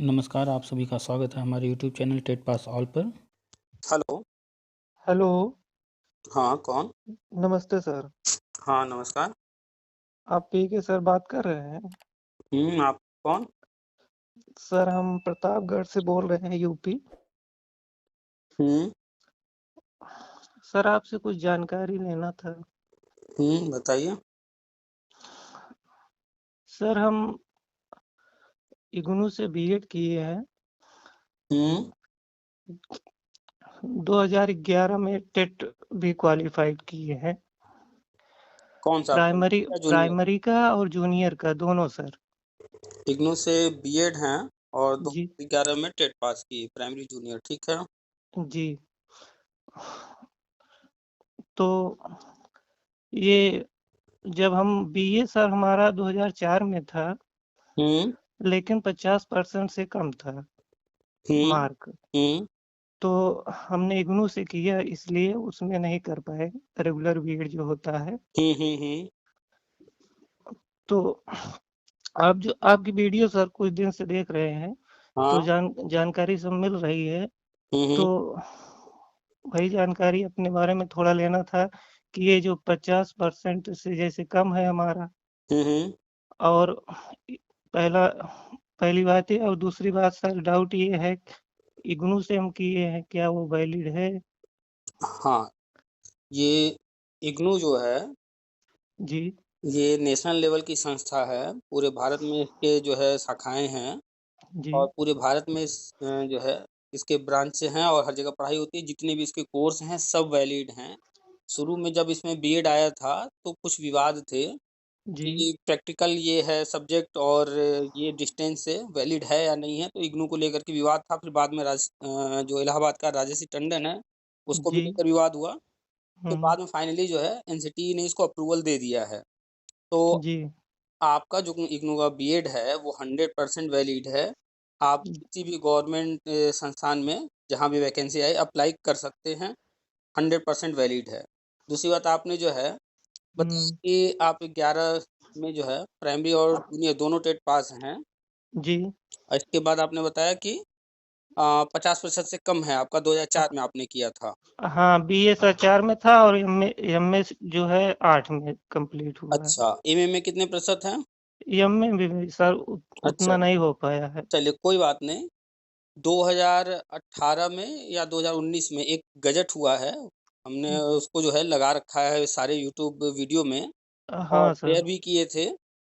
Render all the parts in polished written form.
नमस्कार, आप सभी का स्वागत है हमारे YouTube channel TET pass all पर। हेलो। हेलो, हाँ, कौन? नमस्ते सर। हाँ, नमस्कार। आप पीके सर बात कर रहे हैं? आप कौन? सर हम प्रतापगढ़ से बोल रहे हैं यूपी। हुँ, सर आपसे कुछ जानकारी लेना था। बताइए। सर हम इग्नू से बीएड किए हैं। हुँ, 2011 में टेट भी क्वालिफाइड किए हैं। कौन-सा प्राइमरी प्राइमरी या जूनियर? प्राइमरी का और जूनियर का दोनों सर। इग्नू से बीएड हैं और जी, 2011 में टेट पास की, प्राइमरी जूनियर, ठीक है। जी। तो ये जब हम बीए सर हमारा 2004 में था, हुँ, लेकिन 50% से कम था हुँ, मार्क। हुँ, तो हमने इग्नू से किया इसलिए उसमें नहीं कर पाए, रेगुलर बीएड जो होता है। हुँ, हुँ, हुँ। तो आप जो आपकी वीडियो सर कुछ दिन से देख रहे हैं, तो हाँ, जानकारी सब मिल रही है। हुँ, तो हुँ, वही जानकारी अपने बारे में थोड़ा लेना था कि ये जो 50% से जैसे कम है हमारा, हुँ, हुँ। और इ पहला पहली बात ये, और दूसरी बात सर डाउट ये है, इग्नू से हम किए हैं, क्या वो वैलिड है? हाँ, ये इग्नू जो है, जी, ये नेशनल लेवल की संस्था है। पूरे भारत में इसके जो है शाखाएँ हैं जी, और पूरे भारत में जो है इसके ब्रांच हैं और हर जगह पढ़ाई होती है। जितने भी इसके कोर्स हैं सब वैलिड हैं। शुरू में जब इसमें बीएड आया था तो कुछ विवाद थे जी, कि प्रैक्टिकल ये है सब्जेक्ट और ये डिस्टेंस से वैलिड है या नहीं है, तो इग्नू को लेकर के विवाद था। फिर बाद में जो इलाहाबाद का राजर्षि टंडन है, उसको भी जी, लेकर विवाद हुआ। फिर हुँ। बाद में फाइनली जो है एनसीटीई ने इसको अप्रूवल दे दिया है। तो जी, आपका जो इग्नू का बीएड है वो 100% वैलिड है। आप किसी भी गवर्नमेंट संस्थान में जहाँ भी वैकेंसी आए अप्लाई कर सकते हैं, 100% वैलिड है। दूसरी बात आपने जो है बताया हुँ, कि आप 11 में जो है प्राइमरी और जूनियर दोनों टेट पास हैं जी। और इसके बाद आपने बताया कि 50% से कम है, आपका 2004 में आपने किया था। हाँ, बीए सर 4 में था और एमए जो है 8 में कंप्लीट हुआ है। अच्छा, एमए में कितने प्रतिशत हैं? एमए भी सर अच्छा, उतना नहीं हो पाया है। चलिए कोई बात नहीं। 2018 में या 2019 में एक गज़ट हुआ है, हमने उसको जो है लगा रखा है सारे यूट्यूब वीडियो में और हाँ सर। शेयर भी किए थे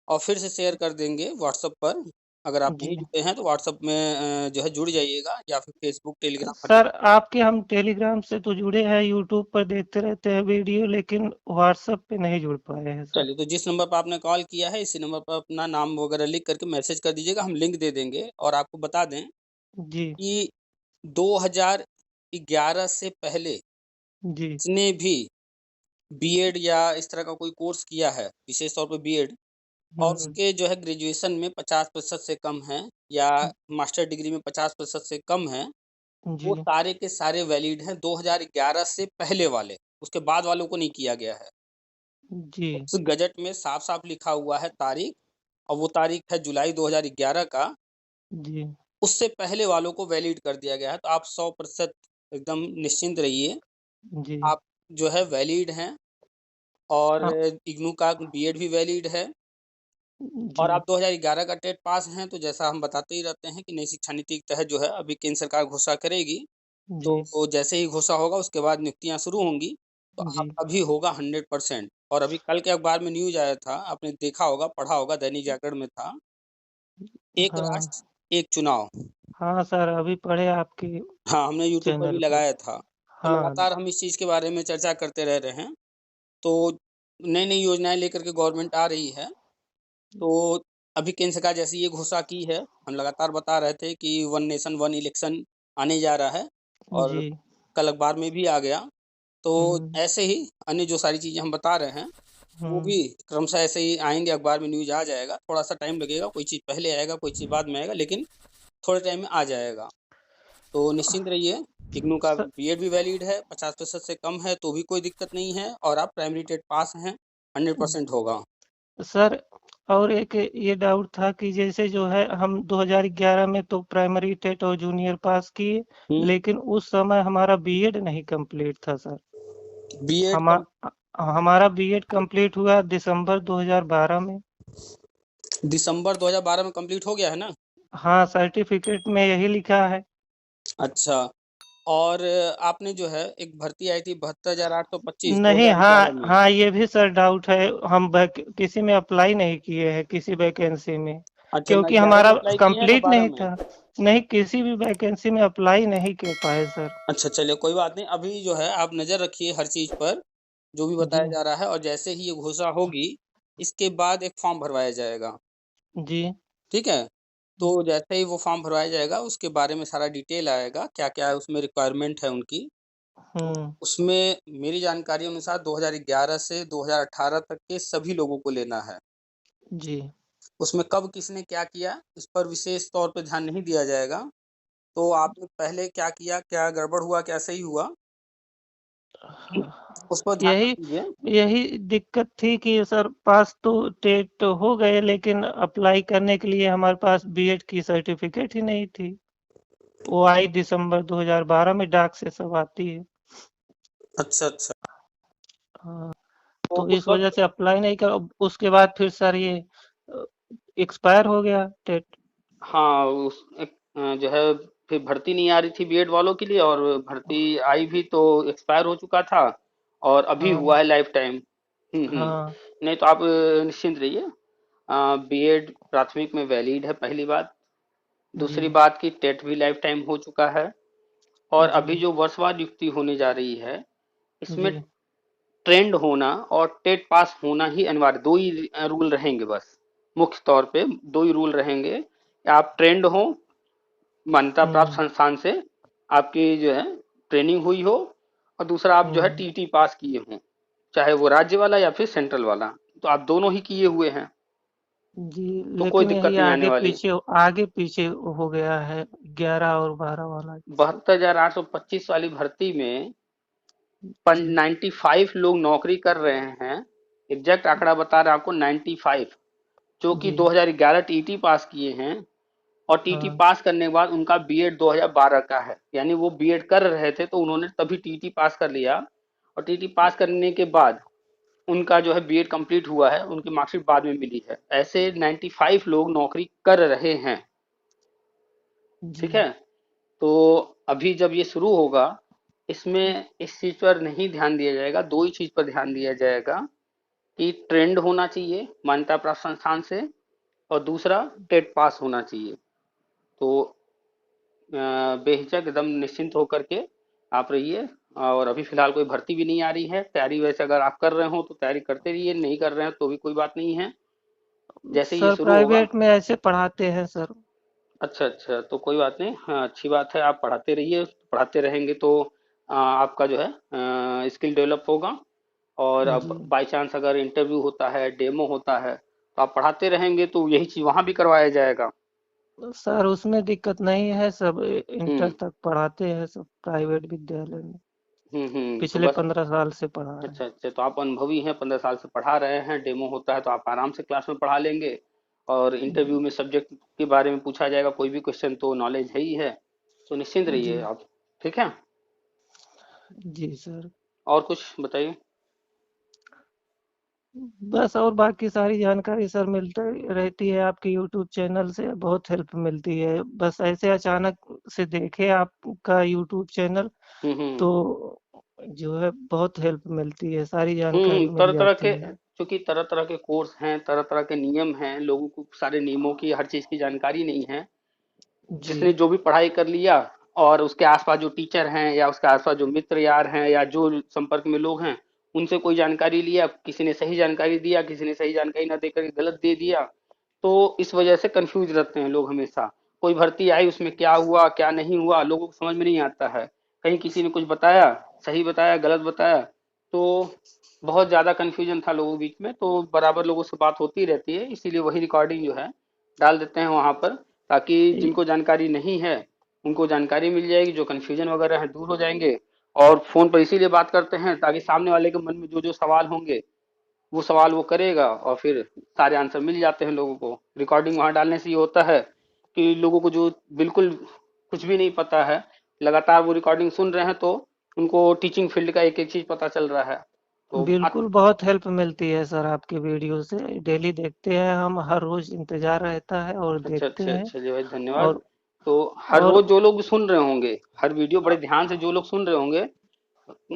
और फिर से शेयर कर देंगे व्हाट्सएप पर। अगर आप नहीं जी। जुड़े हैं तो व्हाट्सएप में जो है जुड़ जाइएगा या फिर फेसबुक, टेलीग्राम पर सर आपके हम टेलीग्राम से तो जुड़े हैं, यूट्यूब पर देखते रहते हैं वीडियो, लेकिन व्हाट्सएप पे नहीं जुड़ पाए हैं सर। चलिए, तो जिस नंबर पर आपने कॉल किया है इसी नंबर पर अपना नाम वगैरह लिख करके मैसेज कर दीजिएगा, हम लिंक दे देंगे और आपको बता दें जी, कि 2011 से पहले जी। जितने भी बीएड या इस तरह का कोई कोर्स किया है, विशेष तौर पे बीएड और हुँ, उसके जो है ग्रेजुएशन में 50% से कम हैं या मास्टर डिग्री में 50% से कम हैं, वो जी, सारे के सारे वैलिड हैं 2011 से पहले वाले, उसके बाद वालों को नहीं किया गया है। जी, उस गज़ट में साफ-साफ लिखा हुआ है तारीख और वो तारीख है जुलाई 2011 का, जी, उससे पहले वालों को वैलिड कर दिया गया है, तो आप 100% एकदम निश्चिंत रहिए, जी। आप जो है वैलिड हैं और हाँ, इग्नू का बीएड भी वैलिड है। जी, और आप 2011 का टेट पास हैं, तो जैसा हम बताते ही रहते हैं कि नई शिक्षा नीति के तहत जो है अभी केंद्र सरकार घोषणा करेगी, तो जी, वो जैसे ही घोषणा होगा उसके बाद नियुक्तियाँ शुरू होंगी, तो जी। आपका भी होगा 100% और अभी कल के अखबार में न्यूज़ आया था, आपने देखा होगा, पढ़ा होगा, दैनिक जागरण में था, एक हाँ, राष्ट्र, एक चुनाव। हाँ सर अभी पढ़े आपके हाँ, हमने यूट्यूब पर भी चैनल पर। लगाया था, तो हाँ, लगातार हम इस चीज़ के बारे में चर्चा करते रह रहे हैं, तो नई-नई योजनाएँ लेकर के गवर्नमेंट आ रही है। तो अभी केंद्र सरकार जैसे ये घोषणा की है, हम लगातार बता रहे थे कि वन नेशन वन इलेक्शन आने जा रहा है और जी, कल अखबार में भी आ गया। तो हुँ, ऐसे ही अन्य जो सारी चीज़ें हम बता रहे हैं, वो हुँ। भी क्रमशः ऐसे ही आएँगे, अखबार में न्यूज़ आ जाएगा। थोड़ा-सा टाइम लगेगा, कोई चीज़ पहले आएगा, कोई चीज़ बाद में आएगा, लेकिन थोड़े टाइम में आ जाएगा। तो निश्चिंत रहिए, इग्नू का स बीएड भी वैलिड है, 50% से कम है तो भी कोई दिक्कत नहीं है और आप प्राइमरी टेट पास हैं, 100% होगा। सर और एक ये डाउट था कि जैसे जो है हम 2011 में तो प्राइमरी टेट और जूनियर पास किए, लेकिन उस समय हमारा बीएड नहीं कंप्लीट था सर। बीएड हमा हमारा बीएड कंप्लीट हुआ दिसंबर 2012 में। दिसंबर 2012 में कंप्लीट हो गया है ना? हाँ, सर्टिफिकेट में यही लिखा है। अच्छा। और आपने जो है एक भर्ती आई थी 72,825 नहीं, 2011 हाँ में। हाँ, ये भी सर डाउट है। हम किसी में अप्लाई नहीं किए हैं, किसी वैकेंसी में, अच्छा, ना क्योंकि 11 हमारा में अप्लाई किए हैं ना कंप्लीट 12 नहीं में? था। नहीं, किसी भी वैकेंसी में अप्लाई नहीं कर पाए सर। अच्छा, चलिए कोई बात नहीं। अभी जो है आप नज़र रखिए हर चीज़ पर, जो भी जी बताया जा रहा है, और जैसे ही ये घोषणा होगी, इसके बाद एक फॉर्म भरवाया जाएगा, जी। ठीक है? तो जैसे ही वो फॉर्म भरवाया जाएगा, उसके बारे में सारा डिटेल आएगा, क्या-क्या उसमें रिक्वायरमेंट है उनकी। तो हम्म। उसमें मेरी जानकारी अनुसार 2011 से 2018 तक के सभी लोगों को लेना है। जी। उसमें कब किसने क्या किया, इस पर विशेष तौर पे ध्यान नहीं दिया जाएगा। तो आपने पहले क्या किया, क्या गड़बड़ हुआ, क्या सही हुआ, उस पर ध्यान मत यही दीजिए। यही दिक्कत थी कि सर पास तो टेट तो हो गए, लेकिन अप्लाई करने के लिए हमारे पास बीएड की सर्टिफिकेट ही नहीं थी। वो आई दिसंबर 2012 में, डाक से सब आती है। अच्छा, अच्छा। हाँ, तो तो उस इस वजह वक़्त से अप्लाई नहीं कर। उसके बाद फिर सर ये एक्सपायर हो गया टेट। हाँ, जो है फिर भर्ती नहीं आ रही थी बीएड वालों के लिए, और भर्ती आई भी तो एक्सपायर हो चुका था, और अभी हाँ हुआ है लाइफ टाइम। हाँ। नहीं तो आप निश्चिंत रहिए। बीएड प्राथमिक में वैलिड है, पहली बात। जी। दूसरी बात कि टेट भी लाइफ टाइम हो चुका है। और जी। अभी जो वर्षवार नियुक्ति होने जा रही है, इसमें जी। ट्रेंड होना और टेट पास होना ही अनिवार्य, दो ही रूल रहेंगे बस। मुख्य तौर पे दो ही रूल रहेंगे, आप ट्रेंड हो, मान्यता प्राप्त हम्म। संस्थान से आपकी जो है ट्रेनिंग हुई हो, और दूसरा आप जो है हम्म। टीटी पास किए हों, चाहे वो राज्य वाला या फिर सेंट्रल वाला। तो आप दोनों ही किए हुए हैं, जी, तो कोई लेकिन दिक्कत यही नहीं आने आगे वाली। पीछे आगे पीछे हो गया है 11 और 12 वाला। 72,825 वाली भर्ती में जी। 95 लोग नौकरी कर रहे हैं। एग्जैक्ट आंकड़ा बता रहा आपको, 95, जो कि जी। 2011 टीटी पास किए हैं। और टीटी हाँ। पास करने के बाद उनका बीएड 2012 का है, यानी वो बीएड कर रहे थे तो उन्होंने तभी टीटी पास कर लिया। और टीटी पास करने के बाद उनका जो है बीएड कंप्लीट हुआ है, उनकी मार्कशीट बाद में मिली है। ऐसे 95 लोग नौकरी कर रहे हैं, जी। ठीक है? तो अभी जब ये शुरू होगा, इसमें इस चीज पर नहीं ध्यान दिया जाएगा, दो ही चीज पर ध्यान दिया जाएगा कि ट्रेंड होना चाहिए मान्यता प्राप्त संस्थान से, और दूसरा टेट पास होना चाहिए। तो बेहिचक एकदम निश्चिंत होकर के आप रहिए। और अभी फिलहाल कोई भर्ती भी नहीं आ रही है, तैयारी वैसे अगर आप कर रहे हो तो तैयारी करते रहिए, नहीं कर रहे हैं तो भी कोई बात नहीं है। जैसे ये सर शुरू होगा। प्राइवेट में ऐसे पढ़ाते हैं सर। अच्छा, अच्छा, तो कोई बात नहीं। हाँ, अच्छी बात है, आप पढ़ाते रहिए, पढ़ाते रहेंगे तो आपका जो है स्किल डेवलप होगा। और जी। अब बाई चांस अगर इंटरव्यू होता है, डेमो होता है, तो आप पढ़ाते रहेंगे तो यही चीज़ वहाँ भी करवाया जाएगा। सर उसमें दिक्कत नहीं है, सब इंटर हम्म, तक पढ़ाते हैं सब प्राइवेट विद्यालय में। तो पिछले बस। 15 साल से पढ़ा रहे हैं। अच्छा, अच्छा, तो आप अनुभवी हैं, 15 साल से पढ़ा रहे हैं, डेमो होता है तो आप आराम से क्लास में पढ़ा लेंगे। और इंटरव्यू में सब्जेक्ट के बारे में पूछा जाएगा, कोई भी क्वेश्चन तो नॉलेज है ही है। तो निश्चिंत जी। रहिए आप, ठीक है? जी सर। और कुछ बताइए। बस और बाकी सारी जानकारी सर मिलती रहती है आपके यूट्यूब चैनल से, बहुत हेल्प मिलती है। बस ऐसे अचानक से देखे आपका यूट्यूब चैनल, हम्म, हम्म, तो जो है बहुत हेल्प मिलती है, सारी जानकारी मिल तरह तरह जाती के, है। क्योंकि तरह तरह के कोर्स हैं, तरह तरह के नियम हैं, लोगों को सारे नियमों की, हर चीज़ की जानकारी नहीं है। जी। जिसने जो भी पढ़ाई कर लिया, और उसके आसपास जो टीचर हैं या उसके आसपास जो मित्र यार हैं या जो संपर्क में लोग हैं, उनसे कोई जानकारी लिया, किसी ने सही जानकारी दिया, किसी ने सही जानकारी ना देकर के गलत दे दिया। तो इस वजह से कंफ्यूज रहते हैं लोग हमेशा। कोई भर्ती आई, उसमें क्या हुआ क्या नहीं हुआ लोगों को समझ में नहीं आता है। कहीं किसी ने कुछ बताया, सही बताया गलत बताया, तो बहुत ज़्यादा कन्फ्यूजन था लोगों के बीच में। तो बराबर लोगों से बात होती रहती है, इसीलिए वही रिकॉर्डिंग जो है डाल देते हैं वहाँ पर, ताकि ये- जिनको जानकारी नहीं है उनको जानकारी मिल जाएगी, जो कन्फ्यूजन वगैरह है दूर हो जाएंगे। और फोन पर इसीलिए बात करते हैं ताकि सामने वाले के मन में जो जो सवाल होंगे वो सवाल वो करेगा और फिर सारे आंसर मिल जाते हैं लोगों को। रिकॉर्डिंग वहां डालने से ये होता है कि लोगों को जो बिल्कुल कुछ भी नहीं पता है, लगातार वो रिकॉर्डिंग सुन रहे हैं, तो उनको टीचिंग फील्ड का एक एक चीज पता चल रहा है। तो बिल्कुल बहुत हेल्प मिलती है सर आपके वीडियो से। डेली देखते हैं हम, हर रोज इंतजार रहता है और अच्छा देखते अच्छा हैं। अच्छा जी भाई, धन्यवाद। और तो हर और रोज जो लोग सुन रहे होंगे, हर वीडियो बड़े ध्यान से जो लोग सुन रहे होंगे,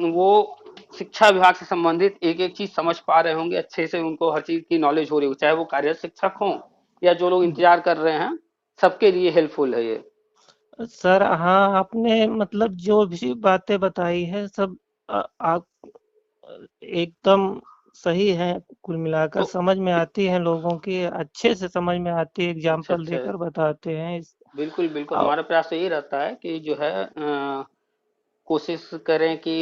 वो शिक्षा विभाग से संबंधित एक एक चीज समझ पा रहे होंगे, अच्छे से उनको हर चीज की नॉलेज हो रही हो, चाहे वो कार्यरत शिक्षक हों या जो लोग इंतजार कर रहे हैं, सबके लिए हेल्पफुल है ये। सर हाँ, आपने मतलब जो भी बातें बताई है सब आप एकदम सही है। कुल मिलाकर तो समझ में आती है, लोगों की अच्छे से समझ में आती है, अच्छा एग्जाम्पल अच्छा, देकर बताते हैं बिल्कुल बिल्कुल, आ- हमारा प्रयास तो यही रहता है कि जो है कोशिश करें कि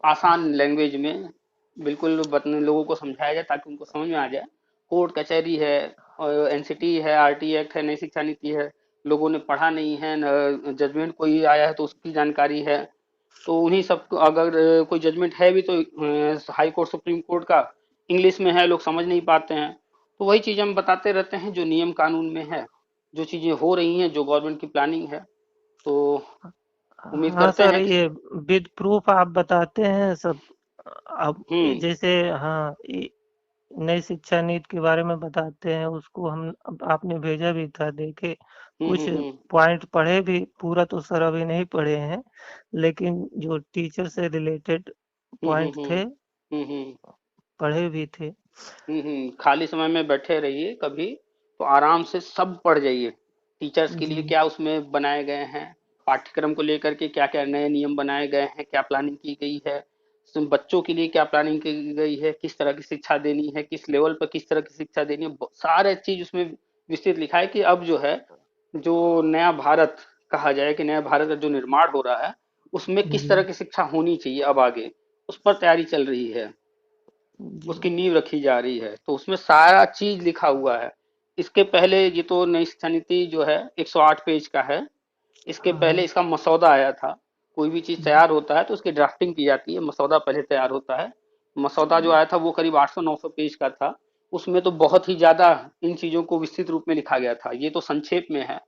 आसान लैंग्वेज में बिल्कुल लोगों को समझाया जाए, ताकि उनको समझ में आ जाए। कोर्ट कचहरी है, और एनसीटी है, आरटी एक्ट है, नई शिक्षा नीति है, लोगों ने पढ़ा नहीं है, जजमेंट कोई आया है तो उसकी जानकारी है। तो उन्हीं सब को, अगर कोई जजमेंट है भी तो हाई कोर्ट सुप्रीम कोर्ट का इंग्लिश में है, लोग समझ नहीं पाते हैं। तो वही चीज हम बताते रहते हैं जो नियम कानून में है, जो चीजें हो रही हैं, जो गवर्नमेंट की प्लानिंग है। तो उम्मीद हाँ करते सर, हैं। ये विद प्रूफ आप बताते हैं सब। अब हम्म जैसे हाँ, नई शिक्षा नीति के बारे में बताते हैं, उसको हम अब आपने भेजा भी था, देखे कुछ हम्म। पॉइंट पढ़े भी। पूरा तो सर अभी नहीं पढ़े हैं, लेकिन जो टीचर से रिलेटेड पॉइंट थे हम्म। पढ़े भी थे। खाली समय में बैठे रहिए कभी, तो आराम से सब पढ़ जाइए। टीचर्स के जी लिए क्या उसमें बनाए गए हैं, पाठ्यक्रम को लेकर के क्या क्या नए नियम बनाए गए हैं, क्या प्लानिंग की गई है, बच्चों के लिए क्या प्लानिंग की गई है, किस तरह की शिक्षा देनी है, किस लेवल पर किस तरह की शिक्षा देनी है, सारे चीज उसमें विस्तृत लिखा है कि अब जो है, जो नया भारत कहा जाए कि नया भारत का जो निर्माण हो रहा है, उसमें किस जी तरह की शिक्षा होनी चाहिए अब आगे, उस पर तैयारी चल रही है, जी उसकी नींव रखी जा रही है। तो उसमें सारा चीज लिखा हुआ है। इसके पहले ये तो नई शिक्षा नीति जो है 108 पेज का है। इसके पहले हाँ इसका मसौदा आया था। कोई भी चीज जी तैयार होता है तो उसकी ड्राफ्टिंग की जाती है, मसौदा पहले तैयार होता है। मसौदा जो आया था वो करीब 800-900 पेज का था। उसमें तो बहुत ही ज्यादा इन चीजों को विस्तृत रूप में लिखा गया था, ये तो संक्षेप में है।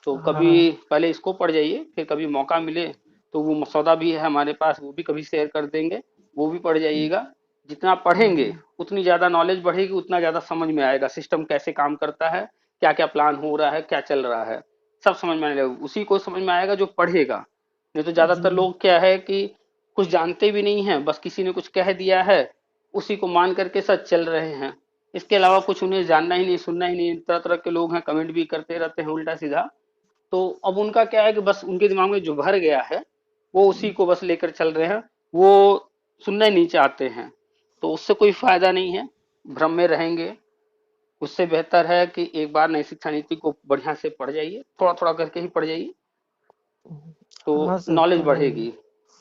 तो कभी हाँ पहले इसको पढ़ जाइए, फिर कभी मौका मिले तो वो मसौदा भी है हमारे पास, वो भी कभी शेयर कर देंगे, वो भी पढ़ जाइएगा। जितना जी पढ़ेंगे उतनी ज्यादा नॉलेज बढ़ेगी, उतना ज्यादा समझ में आएगा सिस्टम कैसे काम करता है, क्या क्या प्लान हो रहा है, क्या चल रहा है, सब समझ में आने लगेगा। उसी को समझ में आएगा जो पढ़ेगा। नहीं तो जी ज्यादातर लोग क्या है कि कुछ जानते भी नहीं है, बस किसी ने कुछ कह दिया है, उसी को मान करके सच चल रहे हैं। इसके अलावा कुछ उन्हें जानना ही नहीं, सुनना ही नहीं। तरह तरह के लोग हैं, कमेंट भी करते रहते हैं उल्टा सीधा। तो अब उनका क्या है कि बस उनके दिमाग में जो भर गया है, वो उसी को बस लेकर चल रहे हैं, वो सुनना ही नहीं चाहते हैं। तो उससे कोई फायदा नहीं है, भ्रम में रहेंगे। उससे बेहतर है कि एक बार नई शिक्षा नीति को बढ़िया से पढ़ जाइए, थोड़ा थोड़ा करके ही पढ़ जाइए, तो हाँ सर, नॉलेज पढ़ेंगे।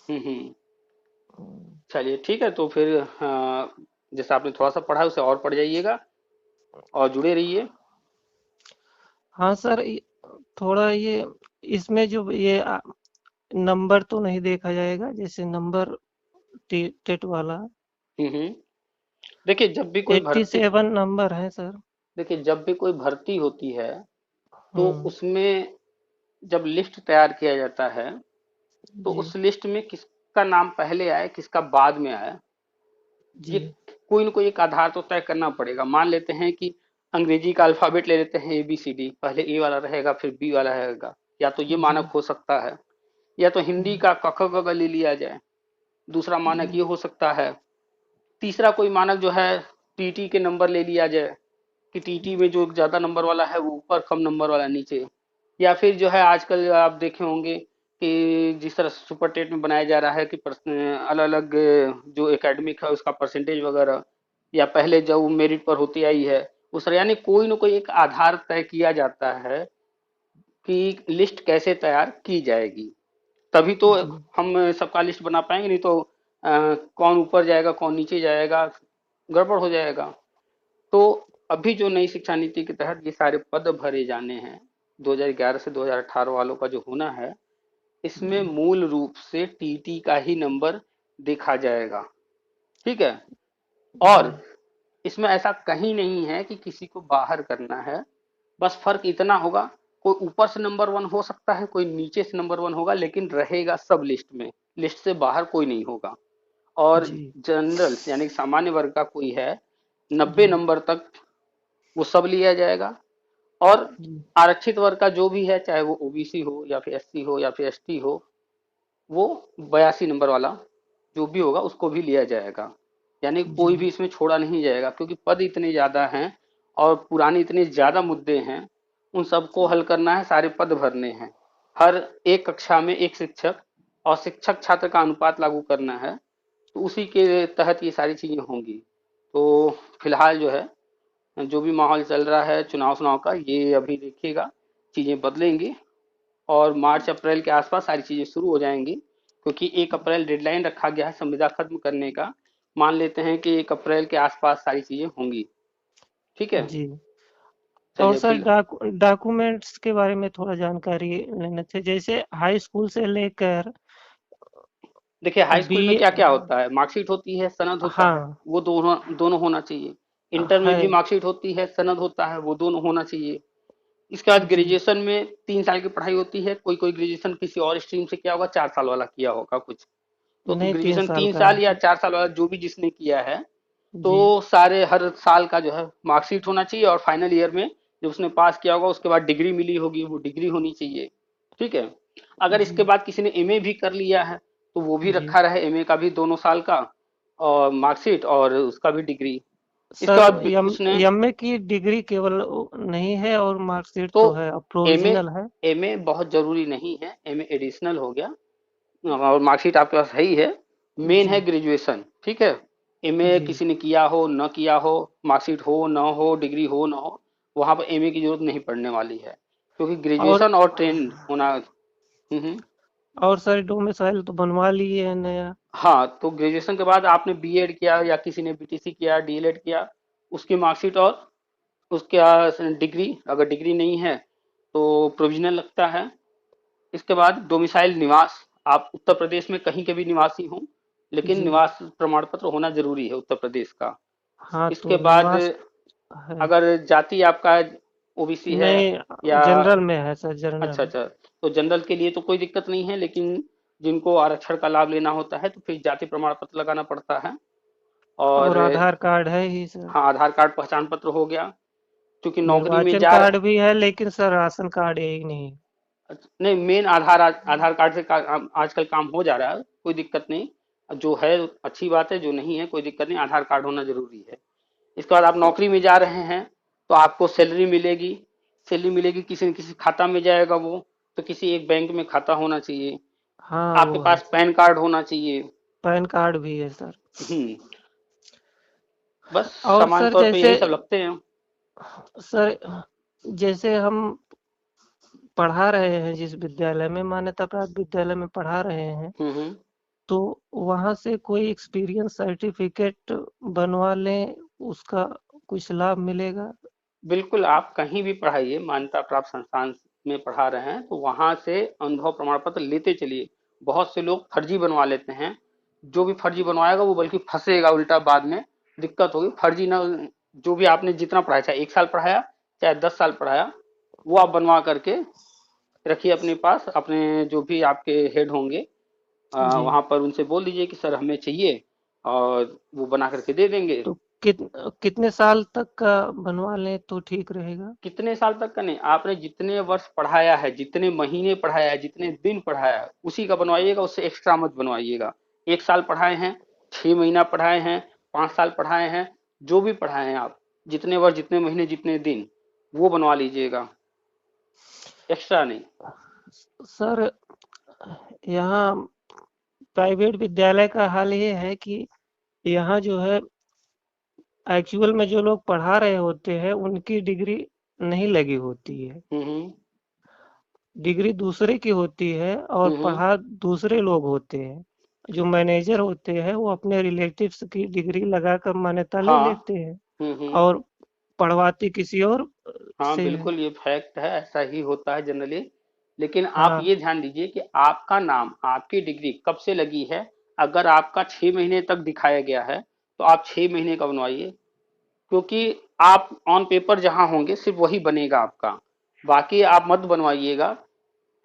बढ़ेगी। चलिए ठीक है, तो फिर जैसे आपने थोड़ा सा पढ़ा है उसे और पढ़ जाइएगा, और जुड़े रहिए। हाँ सर, थोड़ा ये इसमें जो ये नंबर तो नहीं देखा जाएगा, जैसे नंबर टेट वाला हम्म। देखिए जब भी कोई भर्ती 87 नंबर है सर। देखिए जब भी कोई भर्ती होती है, तो हम्म उसमें जब लिस्ट तैयार किया जाता है, तो जी उस लिस्ट में किसका नाम पहले आए किसका बाद में आए, जी ये कोई ना कोई एक आधार तो तय करना पड़ेगा। मान लेते हैं कि अंग्रेजी का अल्फाबेट ले लेते हैं, ABCD, पहले ए वाला रहेगा फिर बी वाला रहेगा, या तो ये जी मानक हो सकता है। या तो हिंदी हम्म, का क ख ग घ ले लिया जाए, दूसरा मानक जी ये हो सकता है। तीसरा कोई मानक जो है, TT के नंबर ले लिया जाए, कि TT में जो ज्यादा नंबर वाला है वो ऊपर, कम नंबर वाला नीचे। या फिर जो है आजकल आप देखे होंगे कि जिस तरह सुपर टेट में बनाया जा रहा है कि अलग अलग जो एकेडमिक है उसका परसेंटेज वगैरह, या पहले जो मेरिट पर होती आई है उस तरह, यानी कोई ना कोई एक आधार तय किया जाता है कि लिस्ट कैसे तैयार की जाएगी। तभी तो जी हम सबका लिस्ट बना पाएंगे, नहीं तो कौन ऊपर जाएगा कौन नीचे जाएगा, गड़बड़ हो जाएगा। तो अभी जो नई शिक्षा नीति के तहत ये सारे पद भरे जाने हैं, 2011 से 2018 वालों का जो होना है, इसमें जी मूल रूप से TT का ही नंबर देखा जाएगा। ठीक है। और जी इसमें ऐसा कहीं नहीं है कि किसी को बाहर करना है। बस फर्क इतना होगा, कोई ऊपर से नंबर वन हो सकता है, कोई नीचे से नंबर वन होगा, लेकिन रहेगा सब लिस्ट में, लिस्ट से बाहर कोई नहीं होगा। और जी जनरल यानी कि सामान्य वर्ग का कोई है, 90 जी नंबर तक वो सब लिया जाएगा। और जी आरक्षित वर्ग का जो भी है, चाहे वो ओबीसी हो या फिर एससी हो या फिर एसटी हो, वो 82 नंबर वाला जो भी होगा उसको भी लिया जाएगा। यानी जी कोई भी इसमें छोड़ा नहीं जाएगा, क्योंकि पद इतने ज्यादा हैं और पुराने इतने ज्यादा मुद्दे हैं, उन सबको हल करना है, सारे पद भरने हैं। हर एक कक्षा में एक शिक्षक और शिक्षक छात्र का अनुपात लागू करना है, तो उसी के तहत ये सारी चीजें होंगी। तो फिलहाल जो है, जो भी माहौल चल रहा है चुनाव का, ये अभी देखिएगा चीजें बदलेंगी और मार्च अप्रैल के आसपास सारी चीजें शुरू हो जाएंगी, क्योंकि 1 अप्रैल डेडलाइन रखा गया है संविदा खत्म करने का। मान लेते हैं कि 1 अप्रैल के आसपास सारी चीजें होंगी। ठीक है। जी। और चलिए सर डॉक्यूमेंट्स के बारे में थोड़ा जानकारी लेना था, जैसे हाई स्कूल से लेकर देखिए, हाई स्कूल बी में क्या क्या होता है, मार्कशीट होती है, सनद होता है, हाँ वो दोनों दोनों होना चाहिए। इंटर में है भी मार्कशीट होती है, सनद होता है, वो दोनों होना चाहिए। इसके बाद जी ग्रेजुएशन में 3 साल की पढ़ाई होती है, कोई कोई ग्रेजुएशन किसी और स्ट्रीम से किया होगा, 4 साल वाला किया होगा कुछ। तो नहीं तीन ग्रेजुएशन साल तीन का साल है या सर 4 साल वाला जो भी जिसने किया है, तो जी सारे हर साल का जो है मार्कशीट होना चाहिए। और फाइनल ईयर में जब उसने पास किया होगा उसके बाद डिग्री मिली होगी, वो डिग्री होनी चाहिए। ठीक है। अगर जी इसके बाद किसी ने एमए भी कर लिया है, तो वो भी जी रखा रहे, एमए का भी 2 साल का और मार्कशीट और उसका भी डिग्री। इसके सर बाद उसने एमए की डिग्री केवल नहीं है और मार्कशीट तो तो है, अब एमए प्रोविजनल है एमए बहुत जरूरी नहीं है, एमए एडिशनल हो गया और मार्कशीट आपके पास है ही है। मेन जी है ग्रेजुएशन। ठीक है। एमए जी किसी ने किया हो न किया हो, मार्कशीट हो न हो, डिग्री हो न हो, वहां पर एमए की जरूरत नहीं पड़ने वाली है, क्योंकि और ग्रेजुएशन और ट्रेंड होना। हम्म। और सर डोमिसाइल तो बनवा लिए है नया हाँ, तो ग्रेजुएशन के बाद आपने बीएड किया या किसी ने बीटीसी किया, डीएलएड किया, उसकी मार्कशीट और उसका डिग्री, अगर डिग्री नहीं है तो प्रोविजनल लगता है। इसके बाद डोमिसाइल निवास, आप उत्तर प्रदेश में कहीं के भी निवासी हों, लेकिन जी निवास प्रमाण पत्र होना जरूरी है उत्तर प्रदेश का। हाँ इसके तो बाद निवास है अगर जाति आपका ओबीसी है नहीं या जनरल में है सर जनरल अच्छा में अच्छा, तो जनरल के लिए तो कोई दिक्कत नहीं है, लेकिन जिनको आरक्षण का लाभ लेना होता है तो फिर जाति प्रमाण पत्र लगाना पड़ता है। और और आधार कार्ड है ही सर हाँ, आधार कार्ड पहचान पत्र हो गया, क्योंकि नौकरी में निर्वाचन जा कार्ड भी है लेकिन सर राशन कार्ड एक नहीं नहीं, मेन आधार कार्ड से आजकल काम हो जा रहा है, कोई दिक्कत नहीं। जो है अच्छी बात है, जो नहीं है कोई दिक्कत नहीं, आधार कार्ड होना जरूरी है। इसके बाद आप नौकरी में जा रहे हैं तो आपको सैलरी मिलेगी, सैलरी मिलेगी किसी न किसी खाता में जाएगा वो, तो किसी एक बैंक में खाता होना चाहिए। हाँ आपके वो है पास पैन कार्ड होना चाहिए। पैन कार्ड भी है सर हम्म। बस और सामान्य सर तौर पे जैसे यही सब लगते हैं। सर जैसे हम पढ़ा रहे हैं जिस विद्यालय में मान्यता प्राप्त विद्यालय में पढ़ा रहे हैं हम्म। तो वहां से कोई एक्सपीरियंस सर्टिफिकेट बनवा लें उसका कुछ लाभ मिलेगा बिल्कुल, आप कहीं भी पढ़ाइए, मान्यता प्राप्त संस्थान में पढ़ा रहे हैं तो वहां से अनुभव प्रमाण पत्र लेते चलिए। बहुत से लोग फर्जी बनवा लेते हैं, जो भी फर्जी बनवाएगा वो बल्कि फंसेगा उल्टा, बाद में दिक्कत होगी। फर्जी ना, जो भी आपने जितना पढ़ाया, चाहे 1 साल पढ़ाया चाहे 10 साल पढ़ाया, वो आप बनवा करके रखिए अपने पास। अपने जो भी आपके हेड होंगे जी वहां पर उनसे बोल दीजिए कि सर हमें चाहिए, और वो बना करके दे देंगे। तो कितने साल तक का बनवा लें तो ठीक रहेगा कितने साल तक का नहीं, आपने जितने वर्ष पढ़ाया है, जितने महीने पढ़ाया है, जितने दिन पढ़ाया है, उसी का बनवाइएगा, उससे एक्स्ट्रा मत बनवाइएगा। 1 साल पढ़ाए हैं, 6 महीना पढ़ाए हैं, 5 साल पढ़ाए हैं, जो भी पढ़ाए हैं आप, जितने वर्ष, जितने महीने, जितने दिन, वो बनवा लीजिएगा, एक्स्ट्रा नहीं। सर यहाँ प्राइवेट विद्यालय का हाल ये है कि यहाँ जो है एक्चुअल में जो लोग पढ़ा रहे होते हैं उनकी डिग्री नहीं लगी होती है हम्म। डिग्री दूसरे की होती है और हम्म। पढ़ा दूसरे लोग होते हैं जो मैनेजर होते हैं वो अपने रिलेटिव्स की डिग्री लगाकर मान्यता ले हाँ। लेते हैं हम्म। और पढ़वाते किसी और हाँ से है बिल्कुल, ये फैक्ट है, ऐसा ही होता है जनरली। लेकिन आप हाँ ये ध्यान दीजिए कि आपका नाम, आपकी डिग्री कब से लगी है। अगर आपका 6 महीने तक दिखाया गया है तो आप 6 महीने का बनवाइए, क्योंकि आप ऑन पेपर जहां होंगे सिर्फ वही बनेगा आपका, बाकी आप मत बनवाइएगा,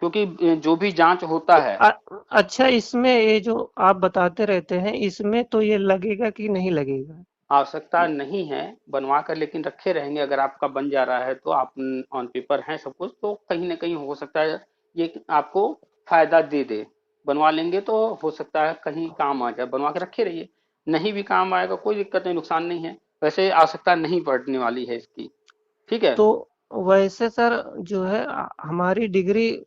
क्योंकि जो भी जांच होता तो है। अच्छा, इसमें ये जो आप बताते रहते हैं, इसमें तो ये लगेगा कि नहीं लगेगा? आवश्यकता नहीं है बनवा कर, लेकिन रखे रहेंगे। अगर आपका बन जा रहा है तो आप ऑन पेपर हैं सब कुछ, तो कहीं ना कहीं हो सकता है ये आपको फायदा दे दे। बनवा लेंगे तो हो सकता है कहीं काम आ जाए, बनवा के रखे रहिए। नहीं भी काम आएगा कोई दिक्कत नहीं, नुकसान नहीं है, वैसे आवश्यकता नहीं पड़ने वाली है इसकी। ठीक है। तो वैसे सर, जो है हमारी डिग्री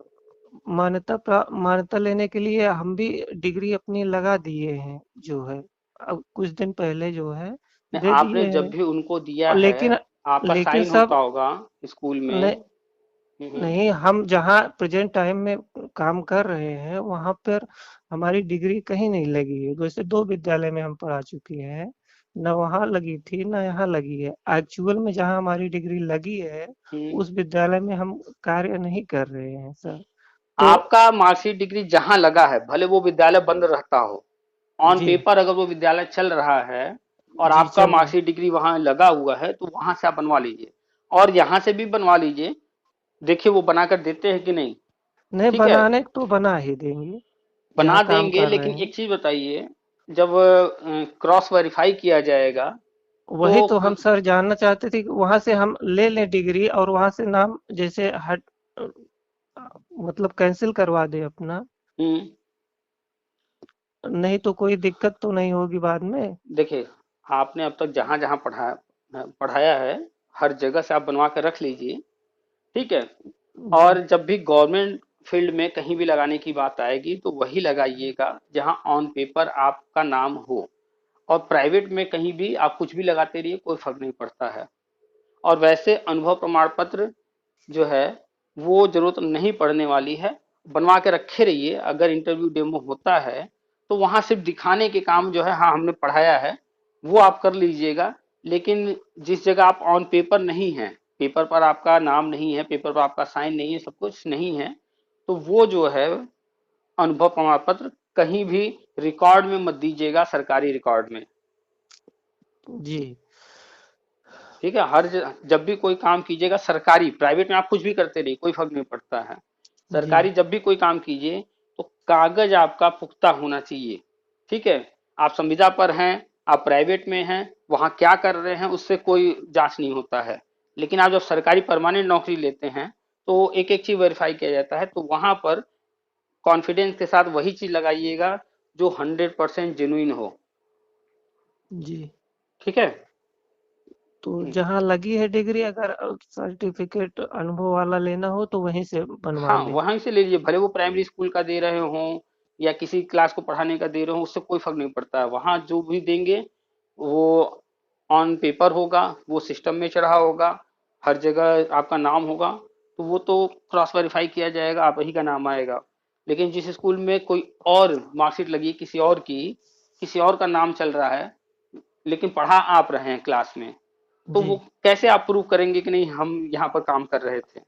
मान्यता लेने के लिए हम भी डिग्री अपनी लगा दिए हैं, जो है अब कुछ दिन पहले जो है नहीं, दे आपने दिए जब हैं। भी उनको दिया और है, लेकिन आपका लेकिन साइन होता सब होगा स्कूल में। नहीं, नहीं, हम जहाँ प्रेजेंट टाइम में काम कर रहे हैं वहां पर हमारी डिग्री कहीं नहीं लगी है। वैसे 2 विद्यालय में हम पढ़ा चुके हैं, न वहाँ लगी थी न यहाँ लगी है। एक्चुअल में जहाँ हमारी डिग्री लगी है हम्म। उस विद्यालय में हम कार्य नहीं कर रहे हैं सर। तो आपका मार्कशीट डिग्री जहां लगा है, भले वो विद्यालय बंद रहता हो, ऑन जी, पेपर अगर वो विद्यालय चल रहा है और जी आपका चल रहा। मार्कशीट डिग्री वहां लगा हुआ है, तो वहां से आप बनवा लीजिए, और यहाँ से भी बनवा लीजिए। देखिए वो बनाकर देते हैं कि नहीं। नहीं, ठीक है, बनाने को तो बना ही देंगे, जहाँ बना काम देंगे, कर लेकिन रहे हैं। एक चीज बताइए, जब क्रॉस वेरीफाई किया जाएगा तो वही तो हम सर जानना चाहते थे कि वहां से हम ले लें डिग्री और वहां से नाम जैसे हट, मतलब कैंसिल करवा दे अपना, हम्म, नहीं तो कोई दिक्कत तो नहीं होगी बाद में? देखिए, आपने अब तक जहां जहां पढ़ाया है, हर जगह से आप बनवा कर रख लीजिए। ठीक है। जी, और जब भी गवर्नमेंट फील्ड में कहीं भी लगाने की बात आएगी तो वही लगाइएगा जहां ऑन पेपर आपका नाम हो। और प्राइवेट में कहीं भी आप कुछ भी लगाते रहिए, कोई फर्क नहीं पड़ता है। और वैसे अनुभव प्रमाण पत्र जो है वो जरूरत नहीं पड़ने वाली है, बनवा के रखे रहिए। अगर इंटरव्यू डेमो होता है तो वहां सिर्फ दिखाने के काम जो है, हाँ हमने पढ़ाया है, वो आप कर लीजिएगा। लेकिन जिस जगह आप ऑन पेपर नहीं है, पेपर पर आपका नाम नहीं है, पेपर पर आपका साइन नहीं है, सब कुछ नहीं है, तो वो जो है अनुभव प्रमाण पत्र कहीं भी रिकॉर्ड में मत दीजिएगा, सरकारी रिकॉर्ड में। जी, ठीक है। जब भी कोई काम कीजिएगा सरकारी, प्राइवेट में आप कुछ भी करते रहिए, कोई फर्क नहीं पड़ता है। जी, सरकारी जब भी कोई काम कीजिए तो कागज आपका पुख्ता होना चाहिए। ठीक है। आप संविदा पर हैं, आप प्राइवेट में हैं, वहां क्या कर रहे हैं उससे कोई जांच नहीं होता है। लेकिन आप जब सरकारी परमानेंट नौकरी लेते हैं तो एक एक चीज वेरीफाई किया जाता है, तो वहां पर कॉन्फिडेंस के साथ वही चीज लगाइएगा जो 100% जेन्युइन हो। जी। ठीक है। तो जहाँ लगी है डिग्री, अगर सर्टिफिकेट अनुभव वाला लेना हो तो वहीं से बनवा हाँ, ले। वहीं से ले लीजिए, भले वो प्राइमरी स्कूल का दे रहे हों या किसी क्लास को पढ़ाने का दे रहे हो, उससे कोई फर्क नहीं पड़ता है। वहाँ जो भी देंगे वो ऑन पेपर होगा, वो सिस्टम में चढ़ा होगा, हर जगह आपका नाम होगा, तो वो तो क्रॉस वेरीफाई किया जाएगा, आप ही का नाम आएगा। लेकिन जिस स्कूल में कोई और मार्कशीट लगी है किसी और की, किसी और का नाम चल रहा है, लेकिन पढ़ा आप रहे हैं क्लास में, तो जी, वो कैसे आप प्रूव करेंगे कि नहीं हम यहाँ पर काम कर रहे थे।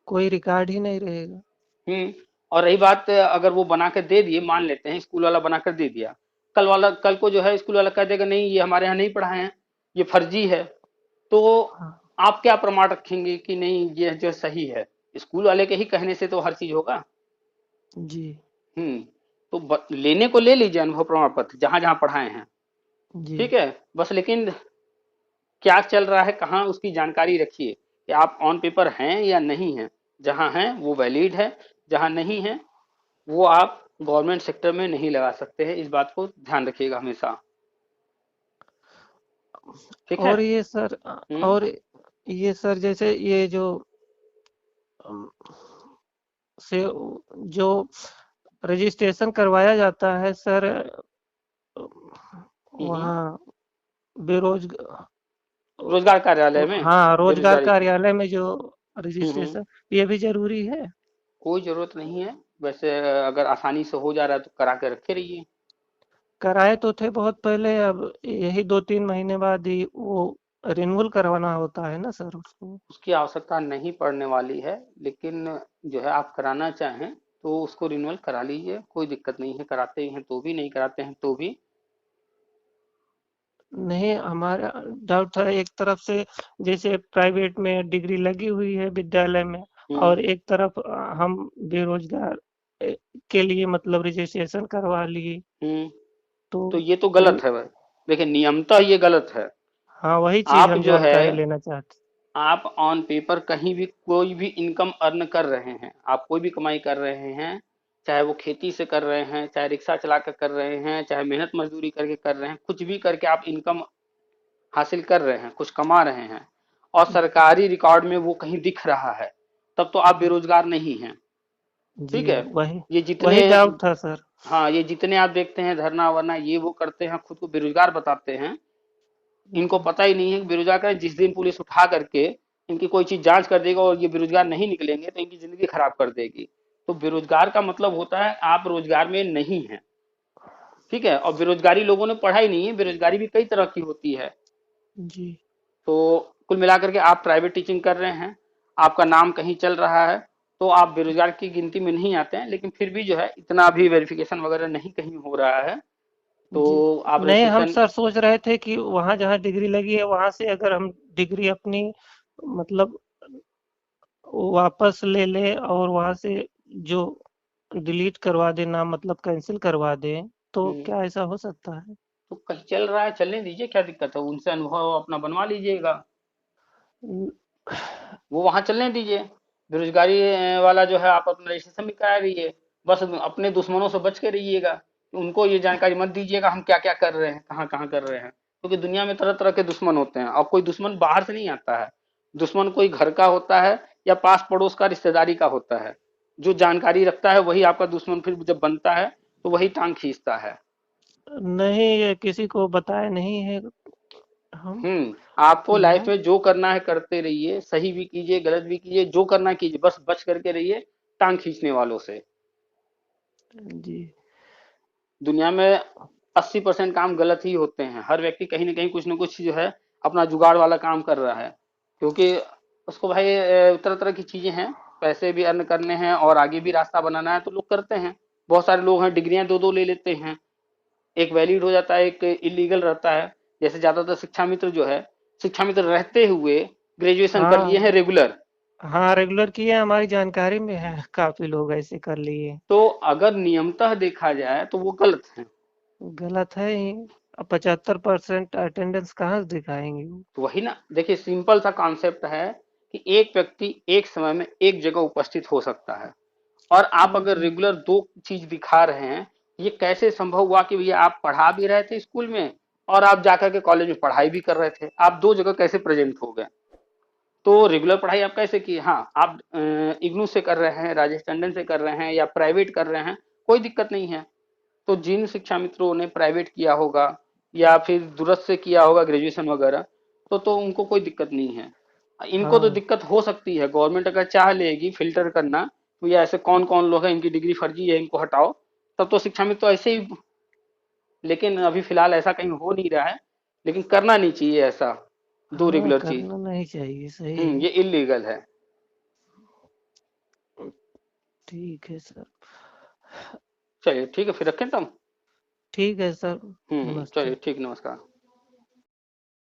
कोई रिकॉर्ड ही नहीं रहेगा। और रही बात, अगर वो बना कर दे दिए, मान लेते हैं स्कूल वाला बना कर दे दिया, कल को जो है स्कूल वाला कह देगा नहीं ये हमारे यहाँ नहीं पढ़ाए हैं, ये फर्जी है, तो हाँ, आप क्या प्रमाण रखेंगे कि नहीं ये जो सही है। स्कूल वाले के ही कहने से तो हर चीज होगा। जी, हम्म। तो लेने को ले लीजिए अनुभव प्रमाण पत्र जहां जहां पढ़ाए हैं। जी, ठीक है। बस लेकिन क्या चल रहा है कहाँ, उसकी जानकारी रखिए कि आप ऑन पेपर हैं या नहीं हैं। जहां हैं वो वैलिड है, जहां नहीं है वो आप गवर्नमेंट सेक्टर में नहीं लगा सकते हैं। इस बात को ध्यान रखिएगा हमेशा। ठीक है। और ये सर, हम्म। और ये सर जैसे ये जो अम, से जो रजिस्ट्रेशन करवाया जाता है सर, हम्म। वहाँ बेरोजगार, रोजगार कार्यालय में हाँ, रोजगार बेरोजगारी की। कार्यालय में जो हम्म। रजिस्ट्रेशन, ये भी जरूरी है? कोई जरूरत नहीं है, वैसे अगर आसानी से हो जा रहा है तो करा के रखे रहिए। कराए तो थे बहुत पहले, अब यही 2-3 महीने बाद ही वो रिन्यूअल करवाना होता है ना सर उसको? उसकी आवश्यकता नहीं पड़ने वाली है, लेकिन जो है आप कराना चाहें तो उसको रिन्यूअल करा लीजिए, कोई दिक्कत नहीं है। कराते हैं तो भी, नहीं कराते हैं तो भी। नहीं, हमारा डाउट था एक तरफ से, जैसे प्राइवेट में डिग्री लगी हुई है विद्यालय में, और एक तरफ हम बेरोजगार के लिए मतलब रजिस्ट्रेशन करवा लिए, तो तो ये तो गलत है भाई। देखिए नियमतः ये गलत है। हाँ, वही चीज आप हम जो है जानकारी लेना चाहते। आप ऑन पेपर कहीं भी कोई भी इनकम अर्न कर रहे हैं, आप कोई भी कमाई कर रहे हैं, चाहे वो खेती से कर रहे हैं, चाहे रिक्शा चला कर रहे हैं, चाहे मेहनत मजदूरी करके कर रहे हैं, कुछ भी करके आप इनकम हासिल कर रहे हैं, कुछ कमा रहे हैं, और सरकारी रिकॉर्ड में वो कहीं दिख रहा है, तब तो आप बेरोजगार नहीं हैं। जी, ठीक है। वही ये जितने वही डाउट था सर। हाँ, ये जितने आप देखते हैं धरना वरना ये वो करते हैं, खुद को बेरोजगार बताते हैं, इनको जी, पता ही नहीं है कि बेरोजगार का जिस दिन पुलिस उठा करके इनकी कोई चीज जांच कर देगा और ये बेरोजगार नहीं निकलेंगे तो इनकी जिंदगी खराब कर देगी। तो बेरोजगार का मतलब होता है आप रोजगार में नहीं है। ठीक है। और बेरोजगारी लोगों ने पढ़ा ही नहीं है, बेरोजगारी भी कई तरह की होती है। जी, तो कुल मिलाकर के आप प्राइवेट टीचिंग कर रहे हैं, आपका नाम कहीं चल रहा है, तो आप बेरोजगार की गिनती में नहीं आते हैं, लेकिन फिर भी जो है इतना भी वेरिफिकेशन वगैरह नहीं कहीं हो रहा है, तो जी। आप नहीं, हम रजिस्ट्रेशन। सर सोच रहे थे कि वहाँ जहाँ डिग्री लगी है वहां से अगर हम डिग्री अपनी मतलब वापस ले ले और वहां से जो डिलीट करवा देना मतलब कैंसिल करवा दें, तो क्या ऐसा हो सकता है? तो कहीं चल रहा है, चलने दीजिए, क्या दिक्कत है, उनसे अनुभव अपना बनवा लीजिएगा, न- वो वहां चलने दीजिए। बेरोजगारी वाला जो है आप अपना रजिस्ट्रेशन भी करा रहिए, बस अपने दुश्मनों से बच के रहिएगा, उनको ये जानकारी मत दीजिएगा हम क्या क्या कर रहे हैं, कहाँ कहाँ कर रहे हैं, क्योंकि दुनिया में तरह तरह के दुश्मन होते हैं, और कोई दुश्मन बाहर से नहीं आता है। दुश्मन कोई घर का होता है या पास पड़ोस का रिश्तेदारी का होता है। जो जानकारी रखता है वही आपका दुश्मन फिर जब बनता है तो वही टांग खींचता है। नहीं, ये किसी को बताया नहीं है हम। आपको लाइफ यहाँ में जो करना है करते रहिए, सही भी कीजिए गलत भी कीजिए, जो करना है कीजिए, बस बच करके रहिए टांग खींचने वालों से। जी, दुनिया में 80% काम गलत ही होते हैं, हर व्यक्ति कहीं ना कहीं कुछ ना कुछ जो है अपना जुगाड़ वाला काम कर रहा है, क्योंकि उसको भाई तरह तरह की चीजें हैं, पैसे भी अर्न करने हैं और आगे भी रास्ता बनाना है, तो लोग करते हैं। बहुत सारे लोग हैं डिग्रियां दो दो ले लेते हैं, एक वैलिड हो जाता है, एक इलीगल रहता है। जैसे ज्यादातर शिक्षा मित्र जो है, शिक्षा मित्र रहते हुए ग्रेजुएशन कर लिए हाँ, हैं रेगुलर। हाँ, रेगुलर किए, हमारी जानकारी में है, काफी लोग ऐसे कर लिए। तो अगर नियमतः देखा जाए तो वो गलत है। गलत है ही। 75% अटेंडेंस कहाँ से दिखाएंगे वो? तो वही ना, देखिए सिंपल सा कॉन्सेप्ट है कि एक व्यक्ति एक समय में एक जगह उपस्थित हो सकता है, और आप अगर जी, रेगुलर दो चीज दिखा रहे हैं, ये कैसे संभव हुआ कि भैया आप पढ़ा भी रहे थे स्कूल में और आप जाकर के कॉलेज में पढ़ाई भी कर रहे थे, आप दो जगह कैसे प्रेजेंट हो गए? तो रेगुलर पढ़ाई आप कैसे की? हाँ, आप इग्नू से कर रहे हैं, राजेश टंडन से कर रहे हैं, या प्राइवेट कर रहे हैं, कोई दिक्कत नहीं है। तो जिन शिक्षा मित्रों ने प्राइवेट किया होगा या फिर दूरस्थ से किया होगा ग्रेजुएशन वगैरह, तो उनको कोई दिक्कत नहीं है। इनको तो हाँ, दिक्कत हो सकती है, गवर्नमेंट अगर चाह लेगी फिल्टर करना, तो ये ऐसे कौन कौन लोग हैं इनकी डिग्री फर्जी है इनको हटाओ, तब तो शिक्षा मित्र तो ऐसे ही। लेकिन अभी फिलहाल ऐसा कहीं हो नहीं रहा है, लेकिन करना नहीं चाहिए ऐसा, दो हाँ, रेगुलर चीज। करना नहीं चाहिए, सही है। ये इलीगल है। ठीक है सर। चलिए ठीक है, फिर रखें तब। ठीक है सर। चलिए नमस्ते। ठीक, नमस्कार।